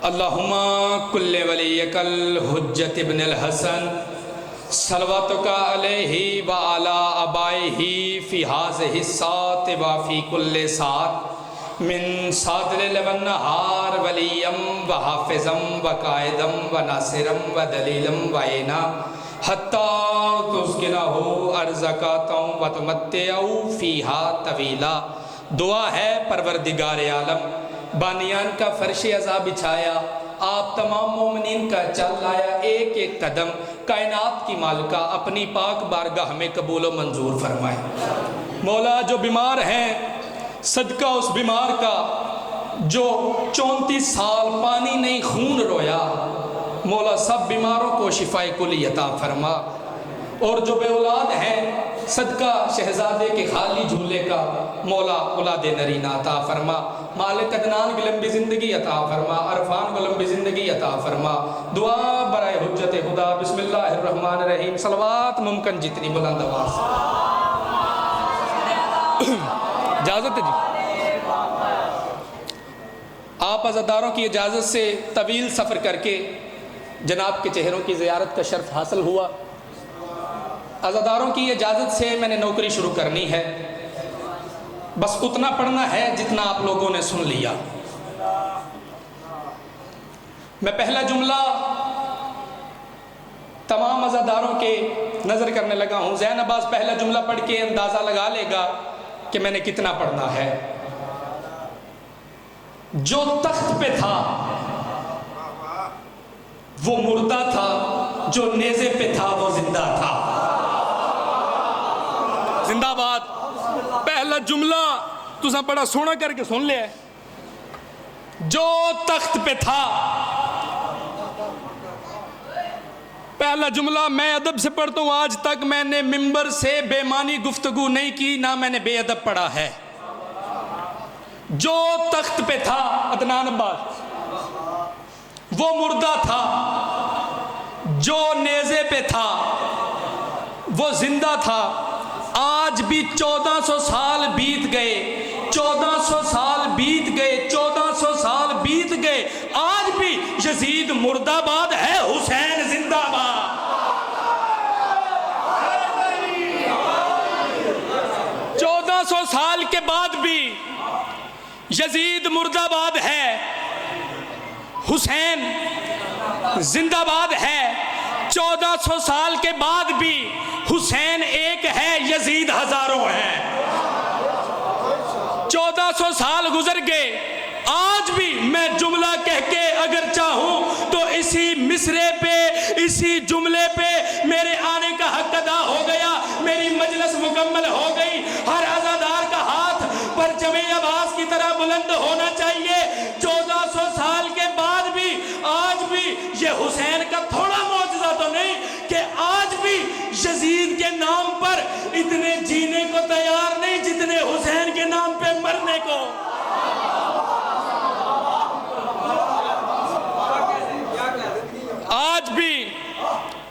اللہم کل ولیک الحجت ابن الحسن صلواتک علیہ وعلی آبائہ فی ہذہ الساعۃ وفی کل ساعۃ من صادر اللیل والنہار ولیم وحافظم وقائدم وناصرم ودلیلم وعینا حتی تسکنہ ارضک وتمتعہ فیہا طویلا۔ دعا ہے پروردگار عالم، بانیان کا فرش عزا بچھایا، آپ تمام مومنین کا چل لایا ایک ایک قدم، کائنات کی مالکہ اپنی پاک بارگاہ میں قبول و منظور فرمائے۔ مولا جو بیمار ہیں صدقہ اس بیمار کا جو 34 سال پانی نہیں خون رویا، مولا سب بیماروں کو شفائے کلی عطا فرما۔ اور جو بے اولاد ہیں صدقہ شہزادے کے خالی جھولے کا، مولا اولاد نرینہ عطا فرما۔ مالک عدنان کی لمبی زندگی عطا فرما، عرفان کو لمبی زندگی عطا فرما۔ دعا برائے حجت خدا۔ بسم اللہ الرحمن الرحیم۔ صلوات ممکن جتنی بلند آواز۔ اجازت ہے جی؟ آپ عزاداروں کی اجازت سے طویل سفر کر کے جناب کے چہروں کی زیارت کا شرف حاصل ہوا۔ عزاداروں کی اجازت سے میں نے نوکری شروع کرنی ہے، بس اتنا پڑھنا ہے جتنا آپ لوگوں نے سن لیا۔ میں پہلا جملہ تمام عزاداروں کے نظر کرنے لگا ہوں۔ زین عباس پہلا جملہ پڑھ کے اندازہ لگا لے گا کہ میں نے کتنا پڑھنا ہے۔ جو تخت پہ تھا وہ مردہ تھا، جو نیزے پہ تھا وہ زندہ تھا۔ زندہ باد۔ پہلا جملہ تساں بڑا سونا کر کے سن لیا ہے۔ جو تخت پہ تھا، پہلا جملہ میں ادب سے پڑھتا ہوں۔ آج تک میں نے ممبر سے بے معنی گفتگو نہیں کی، نہ میں نے بے ادب پڑھا ہے۔ جو تخت پہ تھا عدنان عباس وہ مردہ تھا، جو نیزے پہ تھا وہ زندہ تھا۔ آج بھی 1400 سال بیت گئے، 1400 سال بیت گئے، 1400 سال بیت گئے، آج بھی یزید مردہ باد ہے، حسین زندہ باد۔ 1400 سال کے بعد بھی یزید مردہ باد ہے، حسین زندہ باد ہے۔ 1400 سال کے بعد بھی حسین ایک ہے، یزید ہزاروں ہیں۔ 1400 سال گزر گئے، آج بھی میں جملہ کہہ کے اگر چاہوں تو اسی مصرے پہ، اسی جملے پہ میرے آنے کا حق ادا ہو گیا، میری مجلس مکمل ہو گئی۔ ہر عزادار کا ہاتھ پرچم عباس کی طرح بلند ہونا چاہیے۔ 1400 سال کے بعد بھی آج بھی یہ حسین کا تھوڑا معجزہ تو نہیں کہ آج بھی یزید کے نام پر اتنے جینے کو تیار نہیں جتنے حسین کے نام پہ مرنے کو۔ آج بھی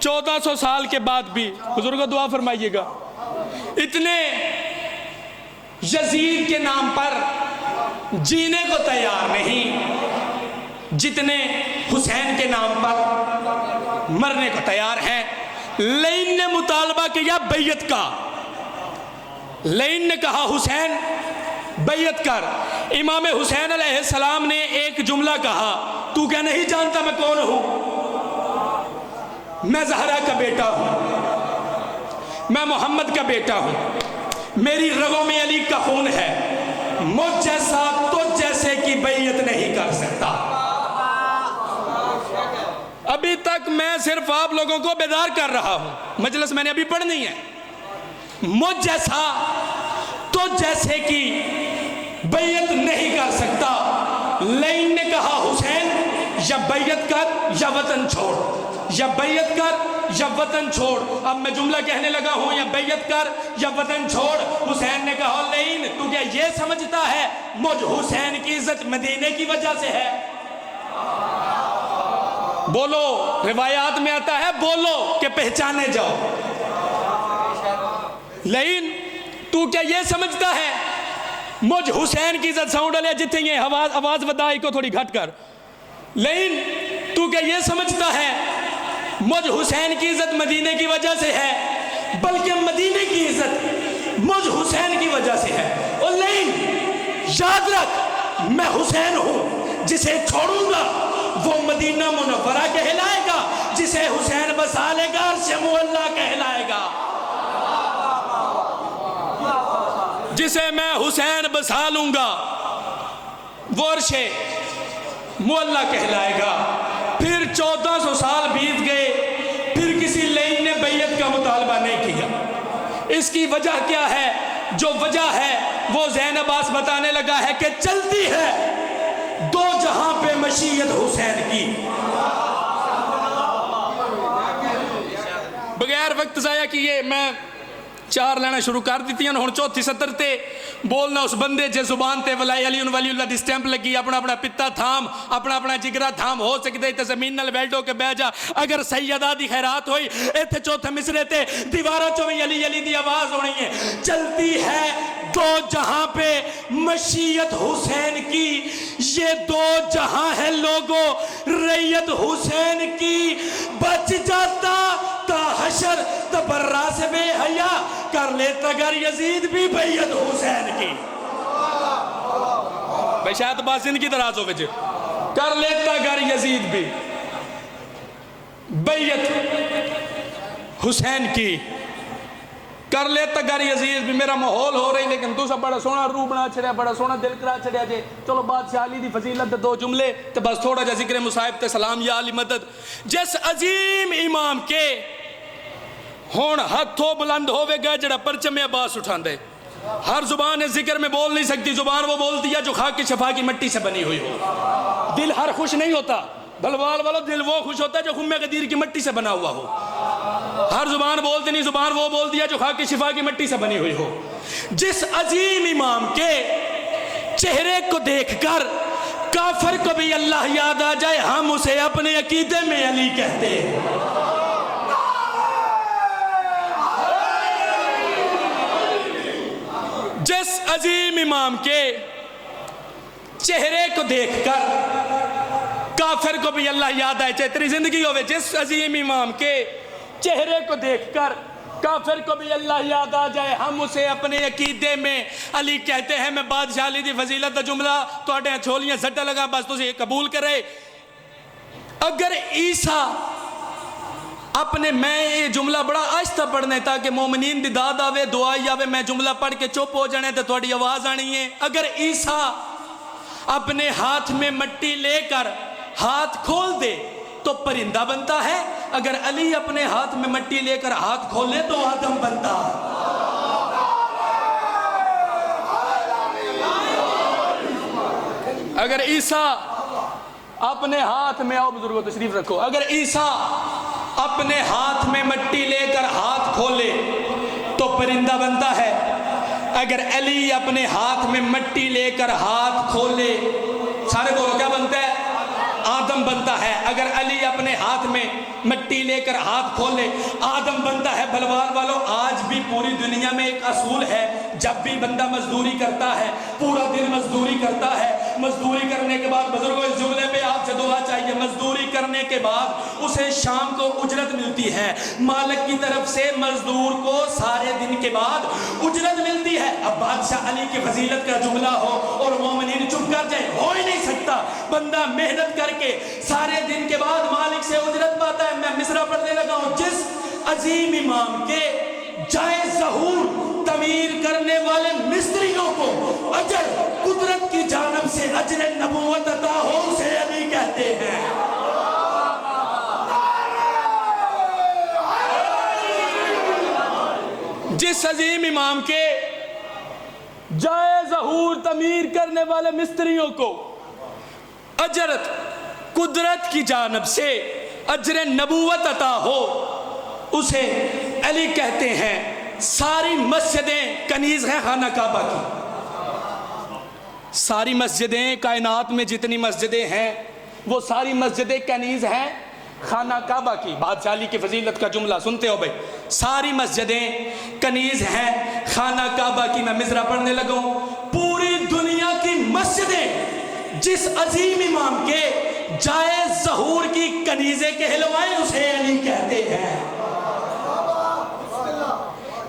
1400 سال کے بعد بھی بزرگوں دعا فرمائیے گا، اتنے یزید کے نام پر جینے کو تیار نہیں جتنے حسین کے نام پر مرنے کو تیار ہیں۔ لین نے مطالبہ کیا بیعت کا، لین نے کہا حسین بیعت کر۔ امام حسین علیہ السلام نے ایک جملہ کہا، تو کیا نہیں جانتا میں کون ہوں؟ میں زہرا کا بیٹا ہوں، میں محمد کا بیٹا ہوں، میری رگوں میں علی کا خون ہے، مجھ جیسا تجھ جیسے کی بیعت نہیں کر سکتا۔ ابھی تک میں صرف آپ لوگوں کو بیدار کر رہا ہوں، مجلس میں نے ابھی پڑھنی ہے۔ مجھ جیسا تجھ جیسے کی بیعت نہیں کر سکتا۔ لین نے کہا حسین یا بیعت کر یا وطن چھوڑ، یا بیعت کر یا وطن چھوڑ۔ اب میں جملہ کہنے لگا ہوں، یا بیعت کر یا وطن چھوڑ۔ حسین نے کہا لین تو کیا یہ سمجھتا ہے مجھ حسین کی عزت مدینے کی وجہ سے ہے؟ بولو، روایات میں آتا ہے بولو کہ پہچانے جاؤ۔ لین تو کیا یہ سمجھتا ہے مجھ حسین کی عزت ساؤنڈ لے جتنے یہ آواز ودائی کو تھوڑی گھٹ کر، لیکن تو کیا یہ سمجھتا ہے مجھ حسین کی عزت مدینے کی وجہ سے ہے؟ بلکہ مدینے کی عزت مجھ حسین کی وجہ سے ہے۔ اور لیکن یاد رکھ، میں حسین ہوں، جسے چھوڑوں گا وہ مدینہ منورہ کہلائے گا، جسے حسین بسا لے گا عرش معلیٰ کہلائے گا، جسے میں حسین بسا لوں گا وہ عرش معلیٰ کہلائے گا۔ پھر 1400 سال بیت گئے، پھر کسی لین نے بیعت کا مطالبہ نہیں کیا۔ اس کی وجہ کیا ہے؟ جو وجہ ہے وہ زین عباس بتانے لگا ہے کہ چلتی ہے دو جہاں پہ مشیت حسین کی۔ بغیر وقت ضائع کیے میں 4 لینا شروع کر دیتی ہیں، ہن چوتھی سطر تے بولنا اس بندے جے زبان تے ولائی علی ولی اللہ دی سٹیمپ لگی، اپنا اپنا پتا تھام، اپنا اپنا جگرا تھام، ہو سکتے تے زمین نال بیٹھو کے بہ جا، اگر سیدہ دی خیرات ہوئی ایتھے چوتھے مصرے تے دیواروں چوں علی علی دی آواز ہونی ہے۔ چلتی ہے دو جہاں پہ مشیت حسین کی، یہ دو جہاں ہے لوگوں ریت حسین کی، بچ جاتا تا حشر تبرہ سے بے حیا، کر لیتا گر یزید بھی بیعت حسین کی۔ بھئی شاید بات زندگی دراز ہو بجے، کر لیتا گر یزید بھی بیعت حسین کی، کر لیتا گر یزید بھی۔ میرا ماحول ہو رہی لیکن تو سب بڑا سونا روح بنا چھڑیا، بڑا سونا دل کرا چھڑیا جے۔ چلو بادشاہ علی دی فضیلت دے 2 جملے تے بس تھوڑا جا ذکر مصائب تے سلام یا علی مدد۔ جس عظیم امام کے ہون ہتھوں بلند ہوئے گا جڑا پرچم عباس اٹھان دے، ہر زبان ذکر میں بول نہیں سکتی، زبان وہ بولتی ہے جو خاک کی شفا کی مٹی سے بنی ہوئی ہو۔ دل ہر خوش نہیں ہوتا، بلوال والو دل وہ خوش ہوتا ہے جو خم غدیر کی مٹی سے بنا ہوا ہو۔ ہر زبان بولتی نہیں، زبان وہ بولتی ہے جو خاک کی شفا کی مٹی سے بنی ہوئی ہو۔ جس عظیم امام کے چہرے کو دیکھ کر کافر کو بھی اللہ یاد آ جائے، ہم اسے اپنے عقیدے میں علی کہتے ہیں۔ جس عظیم امام کے چہرے کو دیکھ کر کافر کو بھی اللہ یاد آئے، چاہے تیری زندگی ہوئے، جس عظیم امام کے چہرے کو دیکھ کر کافر کو بھی اللہ یاد آ جائے، ہم اسے اپنے عقیدے میں علی کہتے ہیں۔ میں بادشاہ علی دی فضیلت دا جملہ تو اٹھے چھولیاں زٹا لگا، بس تو اسے قبول کرے۔ اگر عیسیٰ اپنے، میں یہ جملہ بڑا آہستہ پڑھنے تاکہ مومنین دی داد آوے، دعائی آوے، میں جملہ پڑھ کے چپ ہو جانے تو تھوڑی آواز آنی ہے۔ اگر عیسیٰ اپنے ہاتھ میں مٹی لے کر ہاتھ کھول دے تو پرندہ بنتا ہے، اگر علی اپنے ہاتھ میں مٹی لے کر ہاتھ کھولے تو آدم بنتا ہے۔ اگر عیسیٰ اپنے ہاتھ میں، آؤ بزرگوں تشریف رکھو، اگر عیسیٰ اپنے ہاتھ میں مٹی لے کر ہاتھ کھولے تو پرندہ بنتا ہے، اگر علی اپنے ہاتھ میں مٹی لے کر ہاتھ کھولے، سارے بولو کیا بنتا ہے؟ آدم بنتا ہے۔ اگر علی اپنے ہاتھ میں مٹی لے کر ہاتھ کھولے آدم بنتا ہے۔ بلوال والو، آج بھی پوری دنیا میں ایک اصول ہے، جب بھی بندہ مزدوری کرتا ہے، پورا دن مزدوری کرتا ہے، مزدوری کرنے کے بعد، بزرگوں اس جملے پہ آپ سے دعا چاہیے، مزدوری کرنے کے بعد اسے شام کو اجرت ملتی ہے، مالک کی طرف سے مزدور کو سارے دن کے بعد اجرت ملتی ہے۔ اب بادشاہ علی کی فضیلت کا جملہ ہو اور مومنین چپ کر جائے، ہو ہی نہیں سکتا۔ بندہ محنت کر کے سارے دن کے بعد مالک سے اجرت پاتا ہے۔ میں مصرع پڑھنے لگا ہوں، جس عظیم امام کے جائے ظہور تعمیر کرنے والے مستریوں کو اجر قدرت کی جانب سے اجر نبوت عطا ہو، اسے علی کہتے ہیں۔ جس عظیم امام کے جائے ظہور تعمیر کرنے والے مستریوں کو اجرت قدرت کی جانب سے اجر نبوت عطا ہو، اسے علی کہتے ہیں۔ ساری مسجدیں کنیز ہیں خانہ کعبہ کی، ساری مسجدیں کائنات میں جتنی مسجدیں ہیں وہ ساری مسجدیں کنیز ہیں خانہ کعبہ کی۔ بادشاہ علی کی فضیلت کا جملہ سنتے ہو بھئی، ساری مسجدیں کنیز ہیں خانہ کعبہ کی۔ میں مصرع پڑھنے لگا ہوں، پوری دنیا کی مسجدیں جس عظیم امام کے جائے ظہور کی کنیزیں کہلوائیں اسے علی کہتے ہیں۔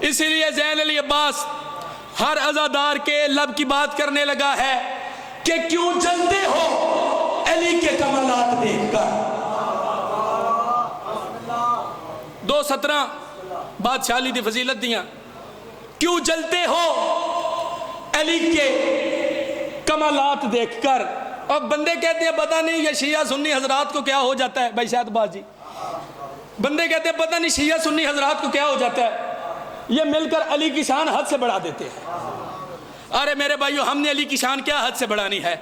اسی لیے زین علی عباس ہر عزادار کے لب کی بات کرنے لگا ہے کہ کیوں جلتے ہو علی کے کمالات دیکھ کر۔ 2:17 بادشاہی دی فضیلت دیاں، کیوں جلتے ہو علی کے کمالات دیکھ کر۔ اور بندے کہتے ہیں پتہ نہیں یہ شیعہ سنی حضرات کو کیا ہو جاتا ہے، بھائی شاہد باز جی، بندے کہتے ہیں پتہ نہیں شیعہ سنی حضرات کو کیا ہو جاتا ہے، یہ مل کر علی کی شان حد سے بڑھا دیتے ہیں۔ ارے میرے بھائیو، ہم نے علی کی شان کیا حد سے بڑھانی ہے؟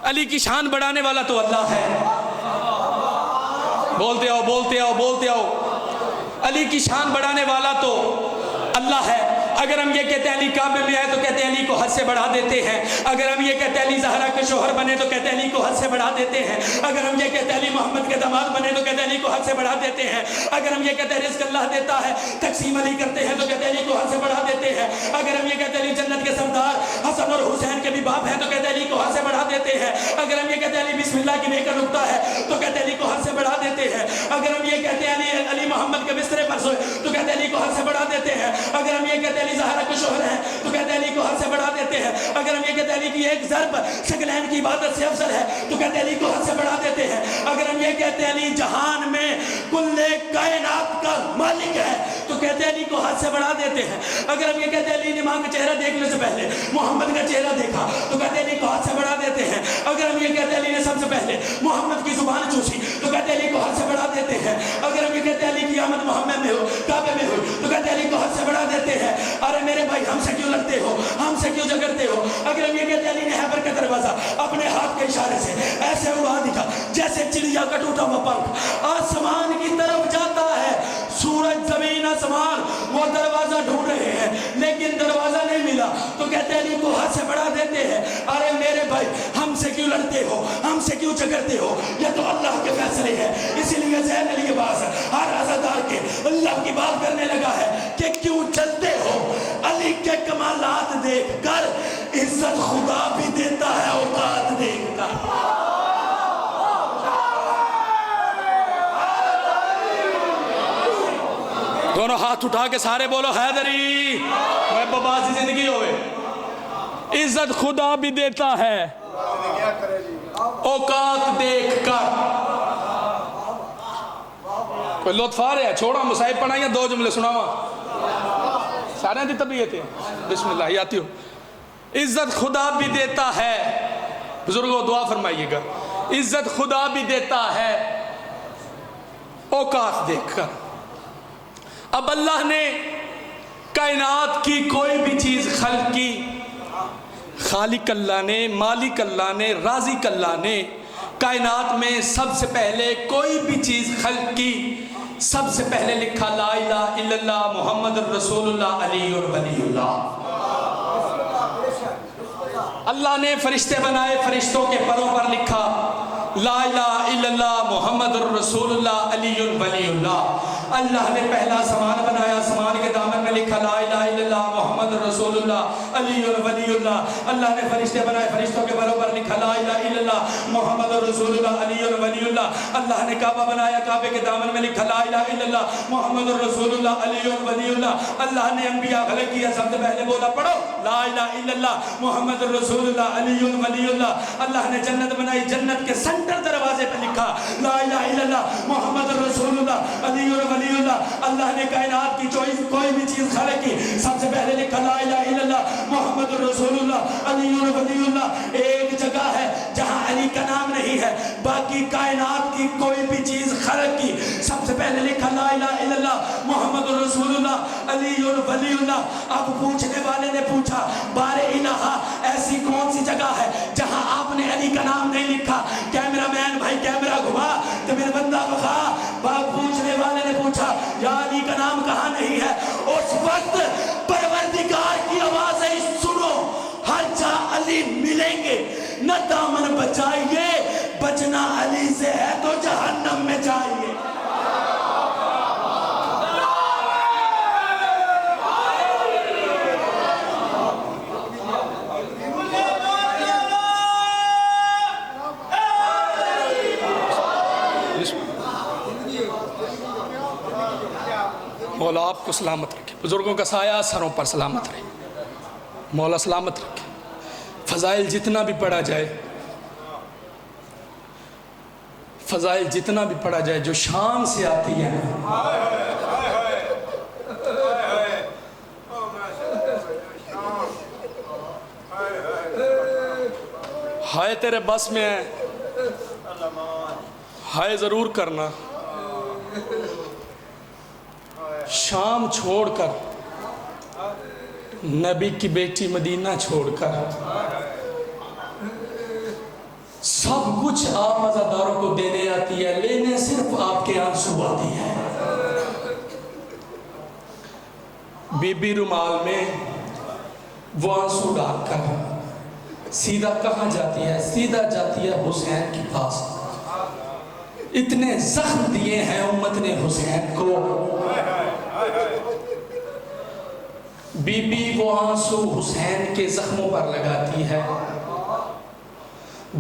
علی کی شان بڑھانے والا تو اللہ ہے۔ بولتے آؤ بولتے آؤ بولتے آؤ، علی کی شان بڑھانے والا تو اللہ ہے۔ اگر ہم یہ کہتے ہیں علی کعبے میں آئے تو کہتے ہیں علی کو حد سے بڑھا دیتے ہیں۔ اگر ہم یہ کہتے ہیں علی زہرا کے شوہر بنے تو کہتے ہیں علی کو حد سے بڑھا دیتے ہیں۔ اگر ہم یہ کہتے ہیں علی محمد کے داماد بنے تو کہتے ہیں علی کو حد سے بڑھا دیتے ہیں۔ اگر ہم یہ کہتے ہیں رزق اللہ دیتا ہے تقسیم علی کرتے ہیں تو کہتے ہیں علی کو حد سے بڑھا دیتے ہیں۔ اگر ہم یہ کہتے ہیں علی جنت کے سردار حسن اور حسین کے بھی باپ ہیں تو کہتے ہیں علی کو حد سے بڑھا دیتے ہیں۔ اگر ہم یہ کہتے ہیں علی بسم اللہ کی نیک نقطہ ہے تو کہتے ہیں علی کو حد سے بڑھا دیتے ہیں۔ اگر ہم یہ کہتے ہیں علی محمد کے بسترے پر سوئے تو کہتے ہیں علی کو حد سے بڑھا دیتے ہیں۔ اگر ہم یہ کہتے ہیں علی زہرا کے شوہر ہیں تو کہتے ہیں علی کو حد سے بڑھا دیتے ہیں۔ اگر ہم یہ کہتے ہیں علی کی ایک ضرب ثقلین کی عبادت سے افضل ہے تو کہتے ہیں علی کو حد سے بڑھا دیتے ہیں۔ اگر ہم یہ کہتے ہیں علی جہان میں کل کائنات کا مالک ہے تو کہتے ہیں علی کو حد سے بڑھا دیتے ہیں۔ اگر ہم یہ کہتے ہیں علی نے ماں کا چہرہ دیکھنے سے پہلے محمد کا چہرہ دیکھا تو کہتے ہیں علی کو حد سے بڑھا دیتے ہیں۔ اگر ہم یہ کہتے ہیں علی نے سب سے پہلے محمد کی زبان چوسی تو کہتے ہیں علی کو حد سے بڑھا دیتے ہیں۔ اگر ہم یہ کہتے ہیں علی کی آمد محمد میں ہو کعبے میں ہو تو کہتے ہیں علی کو حد سے بڑھا دیتے ہیں۔ ارے میرے بھائی، ہم سے کیوں لڑتے ہو، ہم سے کیوں جھگڑتے ہو؟ اگر ہم یہ کہتے ہیں علی نے خیبر کا دروازہ اپنے ہاتھ کے اشارے سے ایسے اڑا دیا جیسے چڑیا کا ٹوٹا ہوا پنکھ آسمان کی طرف جاتا ہے، سورج زمین آسمان وہ دروازہ ڈھونڈ رہے ہیں لیکن دروازہ نہیں ملا تو کہتے ہیں علی کو حد سے بڑھا دیتے ہیں۔ ارے میرے بھائی، ہم سے کیوں لڑتے ہو، ہم سے کیوں جھگڑتے ہو؟ یہ تو اللہ کے فیصلے ہیں۔ اسی لیے زین علی عباس ہر عزادار کے اللہ کی بات کرنے لگا ہے کہ کیوں چلتے ہو علی کے کمالات دیکھ کر، عزت خدا بھی دیتا ہے اوقات دیکھ کر۔ دونوں ہاتھ اٹھا کے سارے بولو حیدری، بابا سی زندگی ہوئے۔ عزت خدا بھی دیتا ہے اوقات دیکھ کر۔ کوئی لطف آ رہا ہے؟ چھوڑا مصائب پڑھائیں، 2 جملے سناوا سارے دی طبیعت ہے۔ بسم اللہ ہی آتی ہو۔ عزت خدا بھی دیتا ہے، بزرگوں دعا فرمائیے گا، عزت خدا بھی دیتا ہے اوقات دیکھ کر۔ اب اللہ نے کائنات کی کوئی بھی چیز خلق کی، خالق اللہ نے، مالک اللہ نے، رازق اللہ نے کائنات میں سب سے پہلے کوئی بھی چیز خلق کی، سب سے پہلے لکھا لا الہ الا اللہ محمد الرسول اللہ علی ولی اللہ۔ اللہ نے فرشتے بنائے، فرشتوں کے پروں پر لکھا لا الہ الا اللہ محمد الرسول اللہ علی ولی اللہ۔ اللہ نے پہلا سامان بنایا، سامان کے دامن میں لکھا لا الہ الا اللہ محمد الرسول اللہ علی ولی اللہ۔ اللہ نے فرشتے بنائے، فرشتوں کے پروں پر لکھا لا الہ الا اللہ محمد الرسول اللہ علی ولی اللہ۔ اللہ نے کعبہ بنایا، کعبے کے دامن میں لکھا لا الہ الا اللہ محمد الرسول اللہ علی ولی اللہ۔ اللہ نے انبیاء خلق کیا، سب سے پہلے بولا پڑھو لا الہ الا اللہ محمد الرسول اللہ علی ولی اللہ۔ اللہ نے جنت بنائی، جنت کے سنٹر دروازے پہ لکھا لا الہ الا اللہ محمد الرسول اللہ علی ولی اللہ۔ اللہ نے کائنات کی کوئی بھی چیز خلق کی، سب سے پہلے لکھا لا الہ الا اللہ محمد الرسول اللہ علی ولی اللہ۔ ایک جگہ ہے جہاں علی کا نام نہیں ہے، باقی کائنات کی کوئی بھی چیز خلق کی، سب سے پہلے لکھا لا الہ الا اللہ محمد الرسول اللہ علی ولی اللہ۔ اب پوچھنے والے نے پوچھا بار الہ ایسی کون سی جگہ ہے جہاں آپ نے علی کا نام نہیں لکھا؟ کیمرہ مین بھائی کیمرہ گھما تو میرے بندہ بخا۔ پوچھنے والے نے پوچھا یا علی کا نام کہاں نہیں ہے؟ اس وقت پروردگار کی آوازیں سنو، ہر جا علی ملیں گے، نہ دامن بچائیے، بچنا علی سے ہے تو جہنم میں جائیے۔ مولا آپ کو سلامت رکھے، بزرگوں کا سایہ سروں پر سلامت رہے، مولا سلامت رکھے۔ فضائل جتنا بھی پڑھا جائے، فضائل جتنا بھی پڑھا جائے، جو شام سے آتی ہے ہائے تیرے بس میں ہے، ہائے ضرور کرنا، شام چھوڑ کر، نبی کی بیٹی مدینہ چھوڑ کر، سب کچھ آپ عزاداروں کو دینے آتی ہے، لینے صرف آپ کے آنسو آتی ہے۔ بی بی رومال میں وہ آنسو ڈال کر سیدھا کہاں جاتی ہے؟ سیدھا جاتی ہے حسین کے پاس۔ اتنے زخم دیے ہیں امت نے حسین کو، بی بی وہ آنسو حسین کے زخموں پر لگاتی ہے۔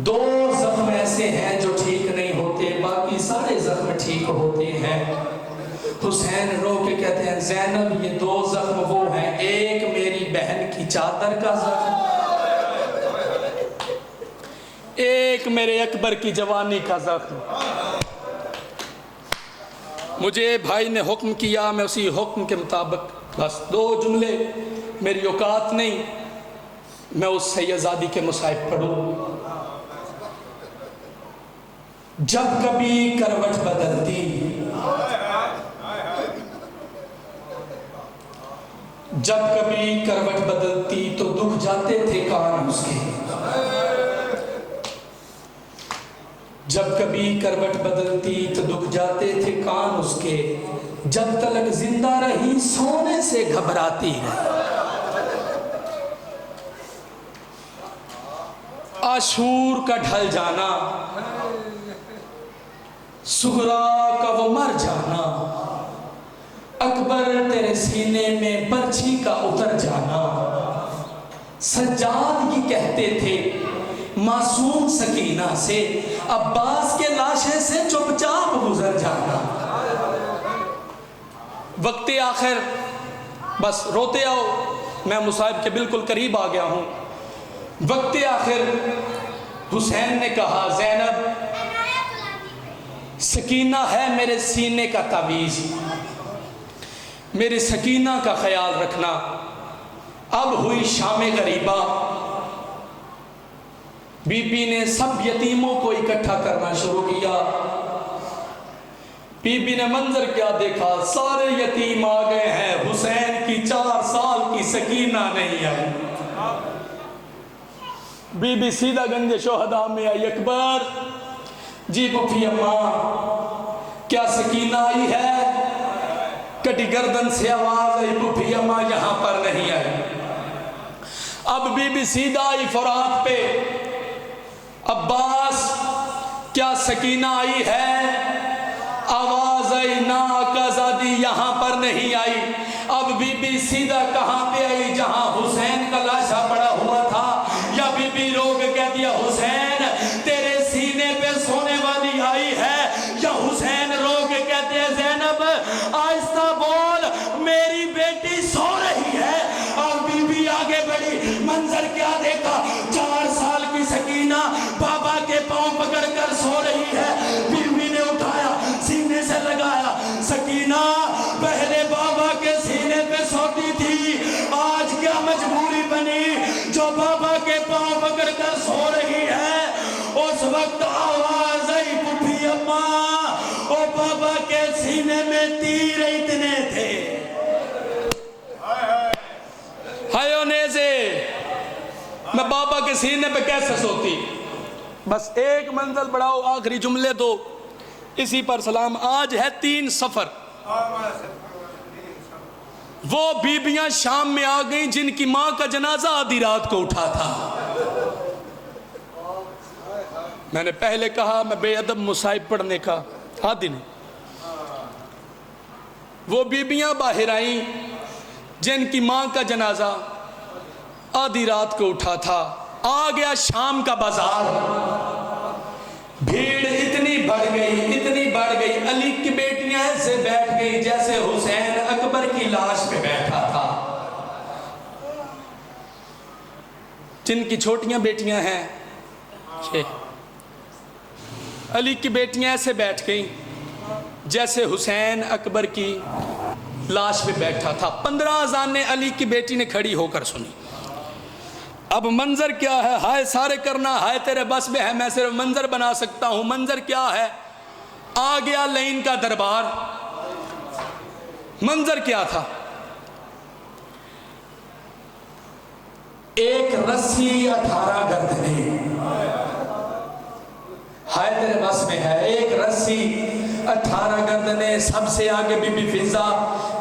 دو زخم ایسے ہیں جو ٹھیک نہیں ہوتے، باقی سارے زخم ٹھیک ہوتے ہیں۔ حسین رو کے کہتے ہیں زینب یہ دو زخم وہ ہیں، ایک میری بہن کی چادر کا زخم، ایک میرے اکبر کی جوانی کا زخم۔ مجھے بھائی نے حکم کیا، میں اسی حکم کے مطابق بس دو جملے، میری اوقات نہیں میں اس سیدزادی کے مصائب پڑھوں۔ جب کبھی کروٹ بدلتی، جب کبھی کروٹ بدلتی تو دکھ جاتے تھے کان اس کے، جب کبھی کروٹ بدلتی تو دکھ جاتے تھے کان اس کے، جب تلک زندہ رہی سونے سے گھبراتی ہے۔ عاشور کا ڈھل جانا، سغرا کا وہ مر جانا، اکبر تیرے سینے میں برچھی کا اتر جانا، سجاد یہ کہتے تھے معصوم سکینہ سے، عباس کے لاشے سے چپ چاپ گزر جانا۔ وقت آخر بس روتے آؤ، میں مصائب کے بالکل قریب آ گیا ہوں۔ وقت آخر حسین نے کہا زینب سکینہ ہے میرے سینے کا تعویذ، میرے سکینہ کا خیال رکھنا۔ اب ہوئی شام غریبہ، بی بی نے سب یتیموں کو اکٹھا کرنا شروع کیا۔ بی بی نے منظر کیا دیکھا، سارے یتیم آ گئے ہیں، حسین کی 4 سال کی سکینہ نہیں آئی۔ بی بی سیدھا گنج شہداء میں آئی، اکبر جی پھوپھی اماں کیا سکینہ آئی ہے؟ کٹی گردن سے آواز آئی، پھوپھی اماں یہاں پر نہیں آئی۔ اب بی بی سیدھا آئی فرات پہ، عباس کیا سکینہ آئی ہے؟ آواز آئی نا آقا زادی یہاں پر نہیں آئی۔ اب بی بی سیدھا کہاں پہ آئی؟ جہاں حسین کا لاشا پڑا ہوا تھا۔ یا بی بی رو کے کہہ دیا حسین تیرے سینے پہ سونے والی آئی ہے؟ یا حسین رو کے کہتے ہیں زینب آہستہ بول میری بیٹی سو رہی ہے۔ اور بی بی آگے بڑھی، منظر کیا دیکھا، 4 سال کی سکینہ بابا کے پاؤں پکڑ کر سو رہی ہے۔ بی بی نے اٹھایا سینے سے لگایا، سکینہ پہلے بابا کے سینے پہ سوتی تھی، آج کیا مجبوری بنی جو بابا کے پاؤں پکڑ کر سو رہی ہے؟ اس وقت آواز آئی پھوپھی اماں او بابا کے سینے میں تیر اتنے تھے، ہائے نیزے میں بابا کے سینے پہ کیسے سوتی؟ بس ایک منزل بڑھاؤ، آخری جملے دو اسی پر سلام۔ آج ہے 3 صفر، وہ بیبیاں شام میں آ گئیں جن کی ماں کا جنازہ آدھی رات کو اٹھا تھا۔ میں نے پہلے کہا میں بے ادب مصائب پڑھنے کا عادی نہیں۔ وہ بیبیاں باہر آئیں جن کی ماں کا جنازہ آدھی رات کو اٹھا تھا۔ آ گیا شام کا بازار، بھیڑ اتنی بڑھ گئی، اتنی بڑھ گئی، علی کی بیٹیاں ایسے بیٹھ گئی جیسے حسین اکبر لاش پہ بیٹھا تھا. جن کی چھوٹیاں بیٹیاں ہیں علی کی بیٹیاں ایسے بیٹھ گئیں جیسے حسین اکبر کی لاش پہ بیٹھا تھا. 15 اذانیں علی کی بیٹی نے کھڑی ہو کر سنی. اب منظر کیا ہے؟ ہائے سارے کرنا، ہائے تیرے بس میں ہے، میں صرف منظر بنا سکتا ہوں. منظر کیا ہے؟ آ گیا لین کا دربار. منظر کیا تھا؟ ایک رسی 18 گردنیں، ہائے تیرے بس میں ہے. ایک رسی 18 گردنیں. سب سے آگے بی بی فضا،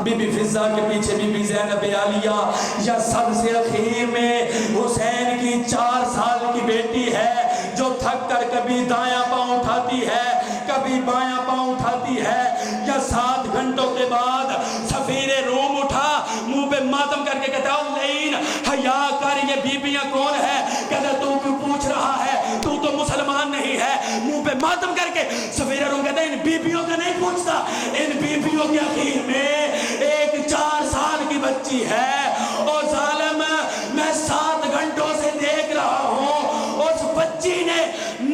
بی بی فضا کے پیچھے بی بی زینب عالیہ، یا سب سے اخیر میں حسین کی 4 سال کی بیٹی ہے جو تھک کر کبھی دایاں پاؤں اٹھاتی ہے کبھی بایاں پاؤں اٹھاتی ہے. یا 7 گھنٹوں کے بعد سفیر روم اٹھا، منہ پہ ماتم کر کے کہتا لین حیا کر، یہ بیبیاں کون ہے؟ کہتا تو کیوں پوچھ رہا ہے؟ تو مسلمان نہیں ہے. منہ پہ ماتم کر کے سفیر روم کہتا ان بیبیوں کا نہیں پوچھتا. ان بیبیوں کے اخیر میں ایک 4 سال کی بچی ہے. اور ظالم میں 7 گھنٹوں سے دیکھ رہا ہوں اس بچی نے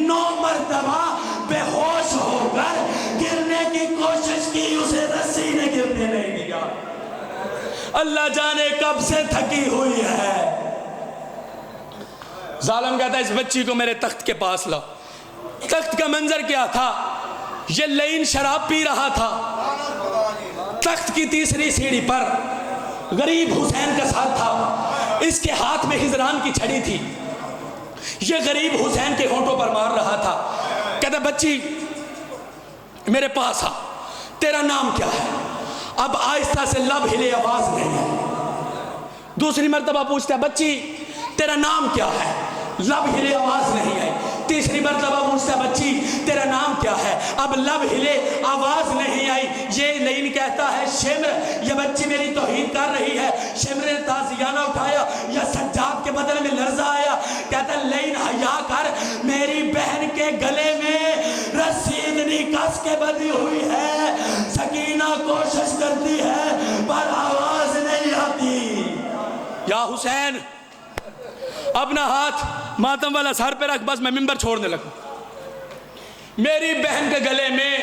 9 مرتبہ بے ہوش ہو کر گرنے کی کوشش کی، اسے رسی نے گرنے نہیں دیا. اللہ جانے کب سے تھکی ہوئی ہے. ظالم کہتا ہے اس بچی کو میرے تخت کے پاس لاؤ. تخت کا منظر کیا تھا؟ یہ لین شراب پی رہا تھا. تخت کی تیسری سیڑھی پر غریب حسین کا ساتھ تھا. اس کے ہاتھ میں ہجران کی چھڑی تھی. یہ غریب حسین کے ہونٹوں پر مار رہا تھا. کہتا بچی میرے پاس آ، تیرا نام کیا ہے؟ اب آہستہ سے لب ہلے، آواز نہیں ہے. دوسری مرتبہ پوچھتا ہے بچی تیرا نام کیا ہے؟ لب ہلے، آواز نہیں آئی. تیسری مرتبہ پوچھتا ہے بچی تیرا نام کیا ہے؟ اب لب ہلے، آواز نہیں آئی. یہ لین کہتا ہے شمر یہ بچی میری توہین کر رہی ہے. شمر نے تازیانہ اٹھایا یا سجاد کے بدن میں لرزہ آیا. کہتا ہے لین حیا کر، میری بہن کے گلے میں رسی اتنی کس کے بندھی ہوئی ہے، سکینہ کوشش کرتی ہے پر آواز نہیں آتی. یا حسین اپنا ہاتھ ماتم والا سر پہ رکھ، بس میں منبر چھوڑنے لگا. میری بہن کے گلے میں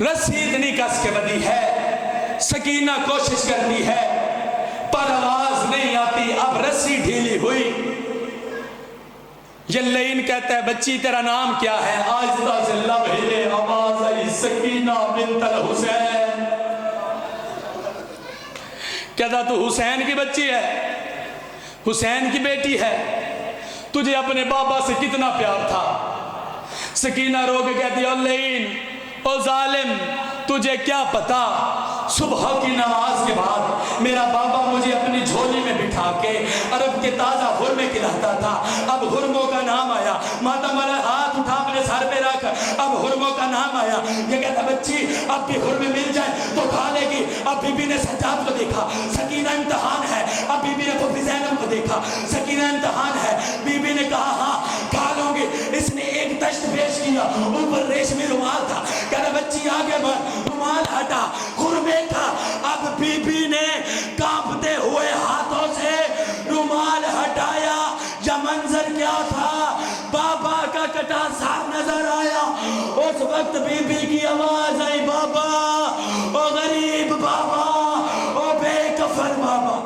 رسی اتنی کس کے بندھی ہے، سکینہ کوشش کرتی ہے پر آواز نہیں آتی. اب رسی ڈھیلی ہوئی. یہ لین کہتا ہے بچی تیرا نام کیا ہے؟ آہستہ سے لب ہلے، آواز آئی سکینہ بنت الحسین. کہتا تو حسین کی بچی ہے، حسین کی بیٹی ہے، تجھے اپنے بابا سے کتنا پیار تھا. سکینہ رو کے کہتی ہے لین او ظالم تجھے کیا پتا، صبح کی نماز کے بعد میرا بابا مجھے اپنی جھولی میں بٹھا کے عرب کے تازہ حرمے کھلاتا تھا. اب حرموں کا نام آیا، ماتم والا ہاتھ اٹھا اپنے سر پہ رکھ. اب حرموں کا نام آیا. یہ کہتا بچی اب بھی حرمے مل جائے تو کھا لے گی. اب بی بی نے سجاد کو دیکھا، سکینہ امتحان ہے. اب بی بی نے پھوپھی زینب کو دیکھا، سکینہ امتحان ہے. بی بی نے کہا ہاں کھا لوں گی. اس نے ایک دشت پیش کیا، اوپر ریشمی رومال تھا. کہتا بچی آگے بڑھ، رومال ہٹا، حرمے کا. اب بی بی نے کانپتے ہوئے ہاتھوں سے رومال ہٹایا. یا منظر کیا تھا؟ بابا کا کٹا سر نظر آیا. اس وقت بی بی کی آواز آئی بابا، او غریب بابا، او بے کفن بابا.